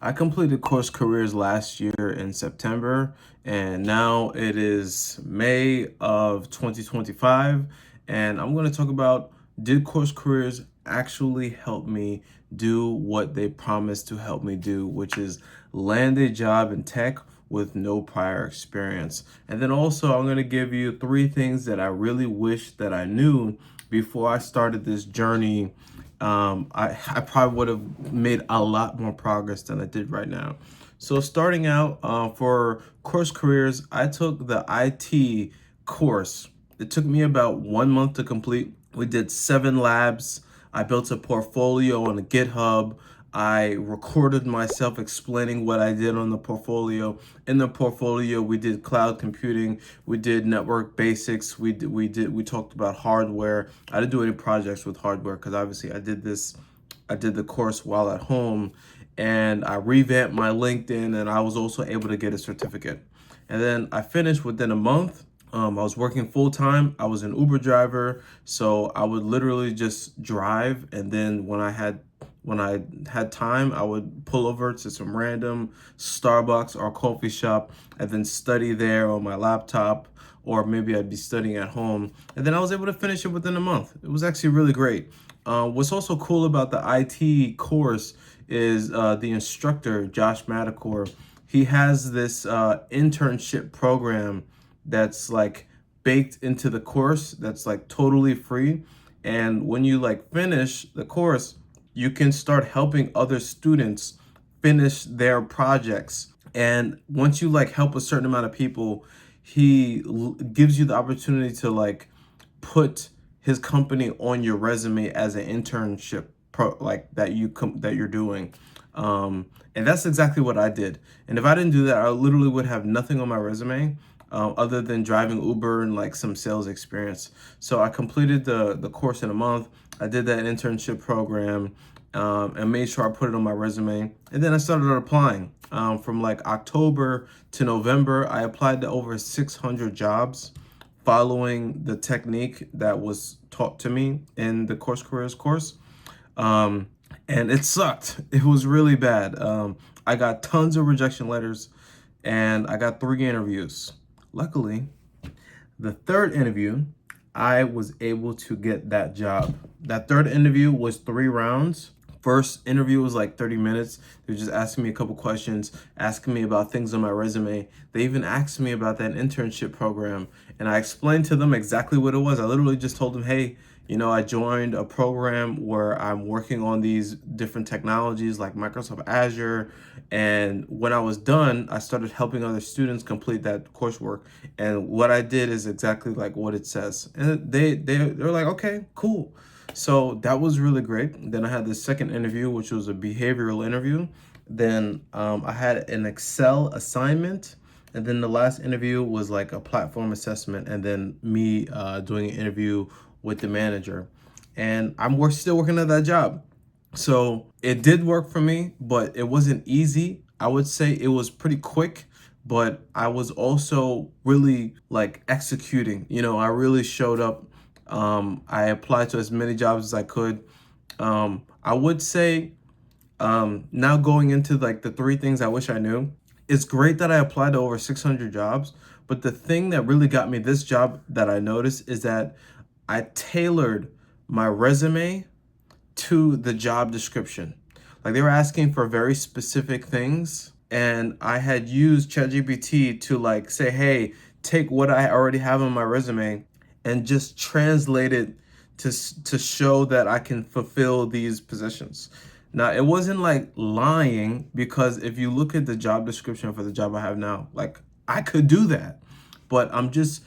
I completed course careers last year in September, and now it is May of 2025. And I'm going to talk about, did course careers actually help me do what they promised to help me do, which is land a job in tech with no prior experience. And then also, I'm going to give you 3 things that I really wish that I knew before I started this journey. I probably would have made a lot more progress than I did right now. So starting out for course careers, I took the IT course. It took me about 1 month to complete. We did 7 labs. I built a portfolio on a GitHub. I recorded myself explaining what I did on the portfolio. In the portfolio, we did cloud computing, we did network basics, we talked about hardware. I didn't do any projects with hardware because obviously I did the course while at home, and I revamped my LinkedIn, and I was also able to get a certificate. And then I finished within a month. I was working full time. I was an Uber driver, so I would literally just drive, and then when I had time, I would pull over to some random Starbucks or coffee shop and then study there on my laptop, or maybe I'd be studying at home. And then I was able to finish it within a month. It was actually really great. What's also cool about the IT course is the instructor, Josh Madakor. He has this internship program that's like baked into the course, that's like totally free. And when you like finish the course, you can start helping other students finish their projects. And once you like help a certain amount of people, he gives you the opportunity to like put his company on your resume as an internship like that you're doing. And that's exactly what I did. And if I didn't do that, I literally would have nothing on my resume other than driving Uber and like some sales experience. So I completed the course in a month. I did that internship program and made sure I put it on my resume. And then I started applying. From like October to November, I applied to over 600 jobs following the technique that was taught to me in the course careers course. And it sucked. It was really bad. I got tons of rejection letters, and I got 3 interviews. Luckily, the 3rd interview, I was able to get that job. That 3rd interview was 3 rounds. First interview was like 30 minutes. They were just asking me a couple questions, asking me about things on my resume. They even asked me about that internship program, and I explained to them exactly what it was. I literally just told them, hey, I joined a program where I'm working on these different technologies like Microsoft Azure. And when I was done, I started helping other students complete that coursework. And what I did is exactly like what it says. And they're like, okay, cool. So that was really great. Then I had the 2nd interview, which was a behavioral interview. Then I had an Excel assignment. And then the last interview was like a platform assessment. And then me doing an interview with the manager. And I'm still working at that job. So it did work for me, but it wasn't easy. I would say it was pretty quick, but I was also really like executing. I really showed up. I applied to as many jobs as I could. I would say now going into like the 3 things I wish I knew, it's great that I applied to over 600 jobs, but the thing that really got me this job that I noticed is that I tailored my resume to the job description. Like they were asking for very specific things, and I had used ChatGPT to like say, hey, take what I already have on my resume and just translate it to show that I can fulfill these positions. Now, it wasn't like lying, because if you look at the job description for the job I have now, like I could do that. But I'm just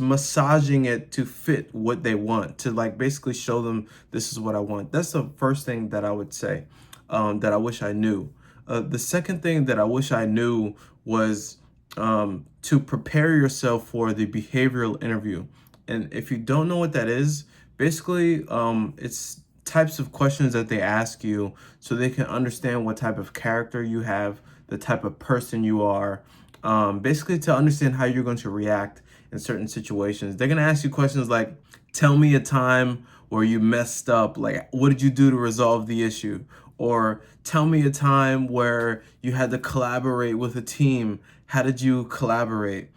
massaging it to fit what they want, to like basically show them this is what I want. That's the first thing that I would say that I wish I knew. The second thing that I wish I knew was to prepare yourself for the behavioral interview. And if you don't know what that is, basically it's types of questions that they ask you so they can understand what type of character you have, the type of person you are. Basically to understand how you're going to react in certain situations. They're going to ask you questions like, tell me a time where you messed up, like what did you do to resolve the issue? Or tell me a time where you had to collaborate with a team. How did you collaborate?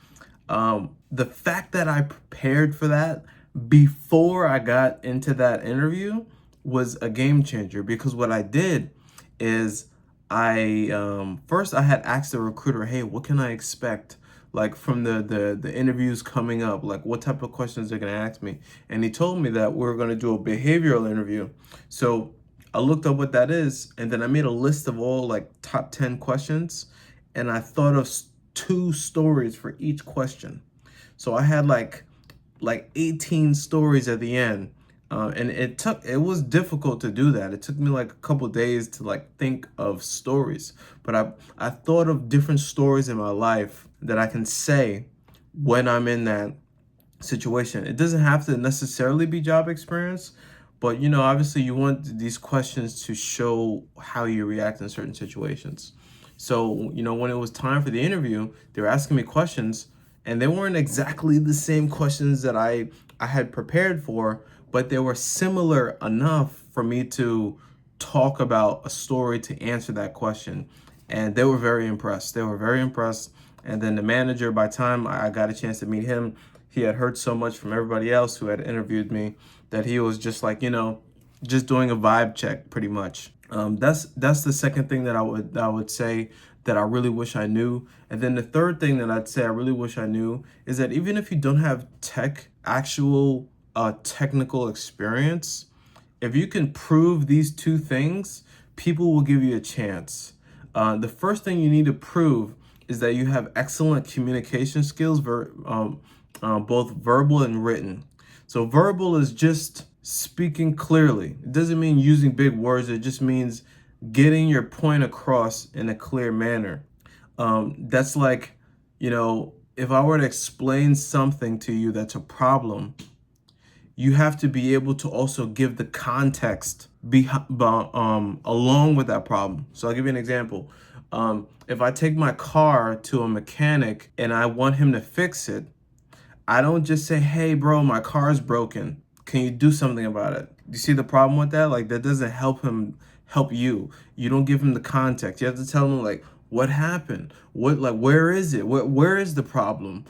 The fact that I prepared for that before I got into that interview was a game changer, because what I did is first I had asked the recruiter, hey, what can I expect like from the interviews coming up? Like, what type of questions they're gonna ask me? And he told me that we're gonna do a behavioral interview. So I looked up what that is, and then I made a list of all like top 10 questions, and I thought of two stories for each question. So I had like 18 stories at the end. And it was difficult to do that. It took me like a couple days to like think of stories, but I thought of different stories in my life that I can say when I'm in that situation. It doesn't have to necessarily be job experience, but obviously you want these questions to show how you react in certain situations. So, when it was time for the interview, they were asking me questions, and they weren't exactly the same questions that I had prepared for, but they were similar enough for me to talk about a story to answer that question. And they were very impressed. They were very impressed. And then the manager, by the time I got a chance to meet him, he had heard so much from everybody else who had interviewed me that he was just like, just doing a vibe check pretty much. That's the second thing that I would say that I really wish I knew. And then the third thing that I'd say I really wish I knew is that even if you don't have actual technical experience, if you can prove these two things, people will give you a chance. The first thing you need to prove is that you have excellent communication skills, both verbal and written. So verbal is just speaking clearly. It doesn't mean using big words. It just means getting your point across in a clear manner. That's like, if I were to explain something to you that's a problem, you have to be able to also give the context along with that problem. So I'll give you an example. If I take my car to a mechanic and I want him to fix it, I don't just say, hey, bro, my car's broken. Can you do something about it? You see the problem with that? Like, that doesn't help you. You don't give him the context. You have to tell him, like, what happened? Where is it? Where is the problem?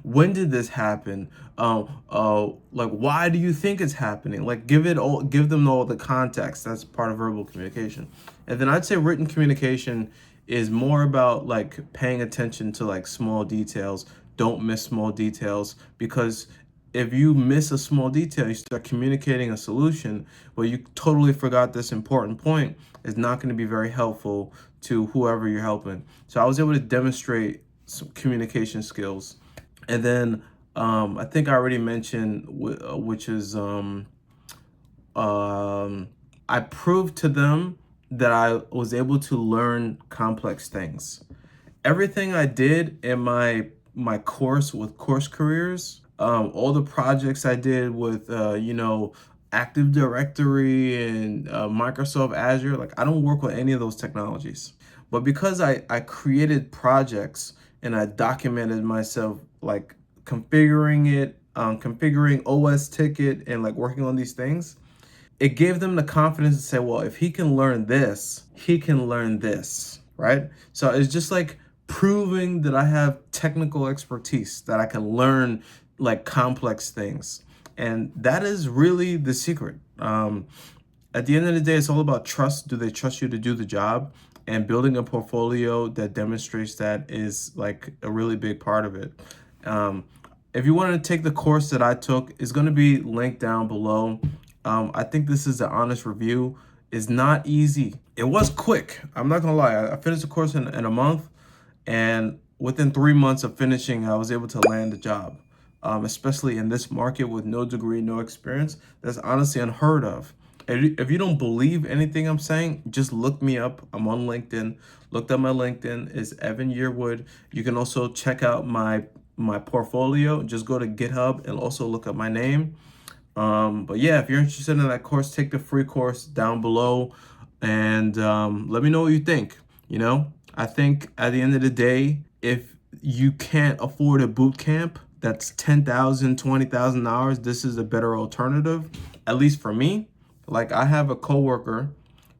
When did this happen? Why do you think it's happening? Like, give them all the context. That's part of verbal communication. And then I'd say written communication is more about like paying attention to like small details. Don't miss small details, because if you miss a small detail, you start communicating a solution, but you totally forgot this important point, is not going to be very helpful to whoever you're helping. So I was able to demonstrate some communication skills. And then I think I already mentioned, which is I proved to them that I was able to learn complex things. Everything I did in my course with Course Careers, all the projects I did with Active Directory and Microsoft Azure, like I don't work with any of those technologies. But because I created projects and I documented myself, like configuring OS ticket and like working on these things, it gave them the confidence to say, well, if he can learn this, he can learn this, right? So it's just like proving that I have technical expertise, that I can learn like complex things. And that is really the secret. At the end of the day, it's all about trust. Do they trust you to do the job? And building a portfolio that demonstrates that is like a really big part of it. If you want to take the course that I took, it's going to be linked down below. I think this is an honest review. It's not easy. It was quick. I'm not going to lie. I finished the course in a month, and within 3 months of finishing, I was able to land a job. Especially in this market with no degree, no experience. That's honestly unheard of. If you don't believe anything I'm saying, just look me up. I'm on LinkedIn. Looked up my LinkedIn is Evan Yearwood. You can also check out my portfolio. Just go to GitHub and also look up my name. But yeah, if you're interested in that course, take the free course down below, and let me know what you think. I think at the end of the day, if you can't afford a boot camp that's $10,000, $20,000, this is a better alternative, at least for me. Like, I have a coworker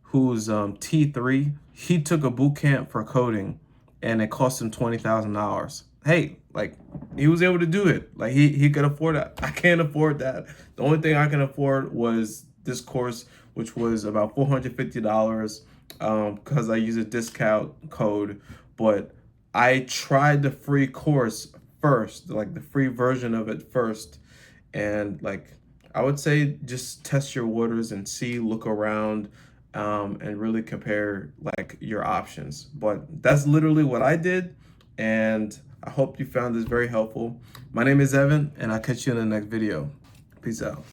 who's T3. He took a boot camp for coding, and it cost him $20,000. Hey, like, he was able to do it. Like, he could afford that. I can't afford that. The only thing I can afford was this course, which was about $450, because I use a discount code. But I tried the free course first, like the free version of it first, and like, I would say just test your waters and see, look around, and really compare like your options. But that's literally what I did, and I hope you found this very helpful. My name is Evan, and I'll catch you in the next video. Peace out.